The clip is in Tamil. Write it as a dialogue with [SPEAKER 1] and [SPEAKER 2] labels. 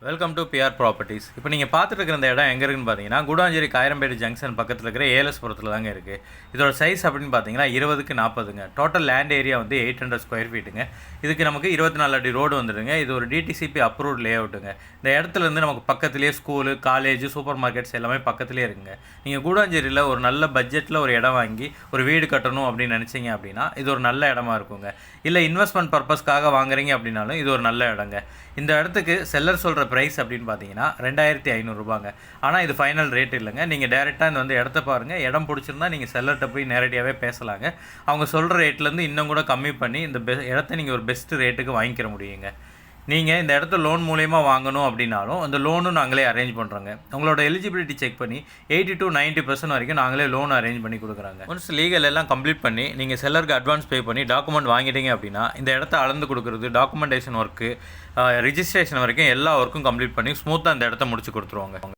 [SPEAKER 1] Welcome to PR properties. இப்போ நீங்கள் பார்த்துட்டு இருக்கிற இந்த இடம் எங்கே இருக்குன்னு பார்த்தீங்கன்னா, கூடாஞ்சேரி காயரம்பேடு ஜங்ஷன் பக்கத்தில் இருக்கிற ஏலஸ்புரத்தில் தாங்க இருக்குது. இதோட சைஸ் அப்படின்னு பார்த்தீங்கன்னா 20க்கு 40ங்க. டோட்டல் லேண்ட் ஏரியா வந்து 800 ஸ்கொயர் ஃபீட்டுங்க. இதுக்கு நமக்கு 24 அடி ரோடு வந்துடுங்க. இது ஒரு டிடிசிபி அப்ரூவ்ட் லே அவுட்டுங்க. இந்த இடத்துலேருந்து நமக்கு பக்கத்துலேயே ஸ்கூலு, காலேஜ், சூப்பர் மார்க்கெட்ஸ் எல்லாமே பக்கத்துலேயே இருக்குங்க. நீங்கள் கூடாஞ்சேரியில் ஒரு நல்ல பட்ஜெட்டில் ஒரு இடம் வாங்கி ஒரு வீடு கட்டணும் அப்படின்னு நினச்சிங்க அப்படின்னா இது ஒரு நல்ல இடமா இருக்குங்க. இல்லை இன்வெஸ்ட்மெண்ட் பர்பஸ்க்காக வாங்குறீங்க அப்படின்னாலும் இது ஒரு நல்ல இடங்க. இந்த இடத்துக்கு செல்லர் சொல்கிற ப்ரைஸ் அப்படின்னு பார்த்தீங்கன்னா 2500 ரூபாங்க. ஆனால் இது ஃபைனல் ரேட் இல்லைங்க. நீங்கள் டேரெக்டாக இந்த வந்து இடத்த பாருங்கள். இடம் பிடிச்சிருந்தா நீங்கள் செல்லர்கிட்ட போய் நேரடியாகவே பேசலாங்க. அவங்க சொல்கிற ரேட்லேருந்து இன்னும் கூட கம்மி பண்ணி இந்த இடத்த நீங்கள் ஒரு பெஸ்ட் ரேட்டுக்கு வாங்கிக்கிற முடியுங்க. நீங்கள் இந்த இடத்த லோன் மூலயமா வாங்கணும் அப்படின்னாலும் அந்த லோனும் நாங்களே அரேஞ்ச் பண்ணுறோங்க. உங்களோட எலிஜிபிலிட்டி செக் பண்ணி 80 to 90% வரைக்கும் நாங்களே லோன் அரேஞ்ச் பண்ணி கொடுக்குறாங்க. ஒன்ஸ் லீகல் எல்லாம் கம்ப்ளீட் பண்ணி நீங்கள் செல்லருக்கு அட்வான்ஸ் பே பண்ணி டாக்குமெண்ட் வாங்கிட்டீங்க அப்படின்னா இந்த இடத்த அளந்து கொடுக்குறது, டாக்குமெண்டேஷன் ஒர்க்கு, ரிஜிஸ்ட்ரேஷன் வரைக்கும் எல்லா ஒர்க்கும் கம்ப்ளீட் பண்ணி ஸ்மூத்தாக இந்த இடத்த முடிச்சு கொடுத்துருவாங்க.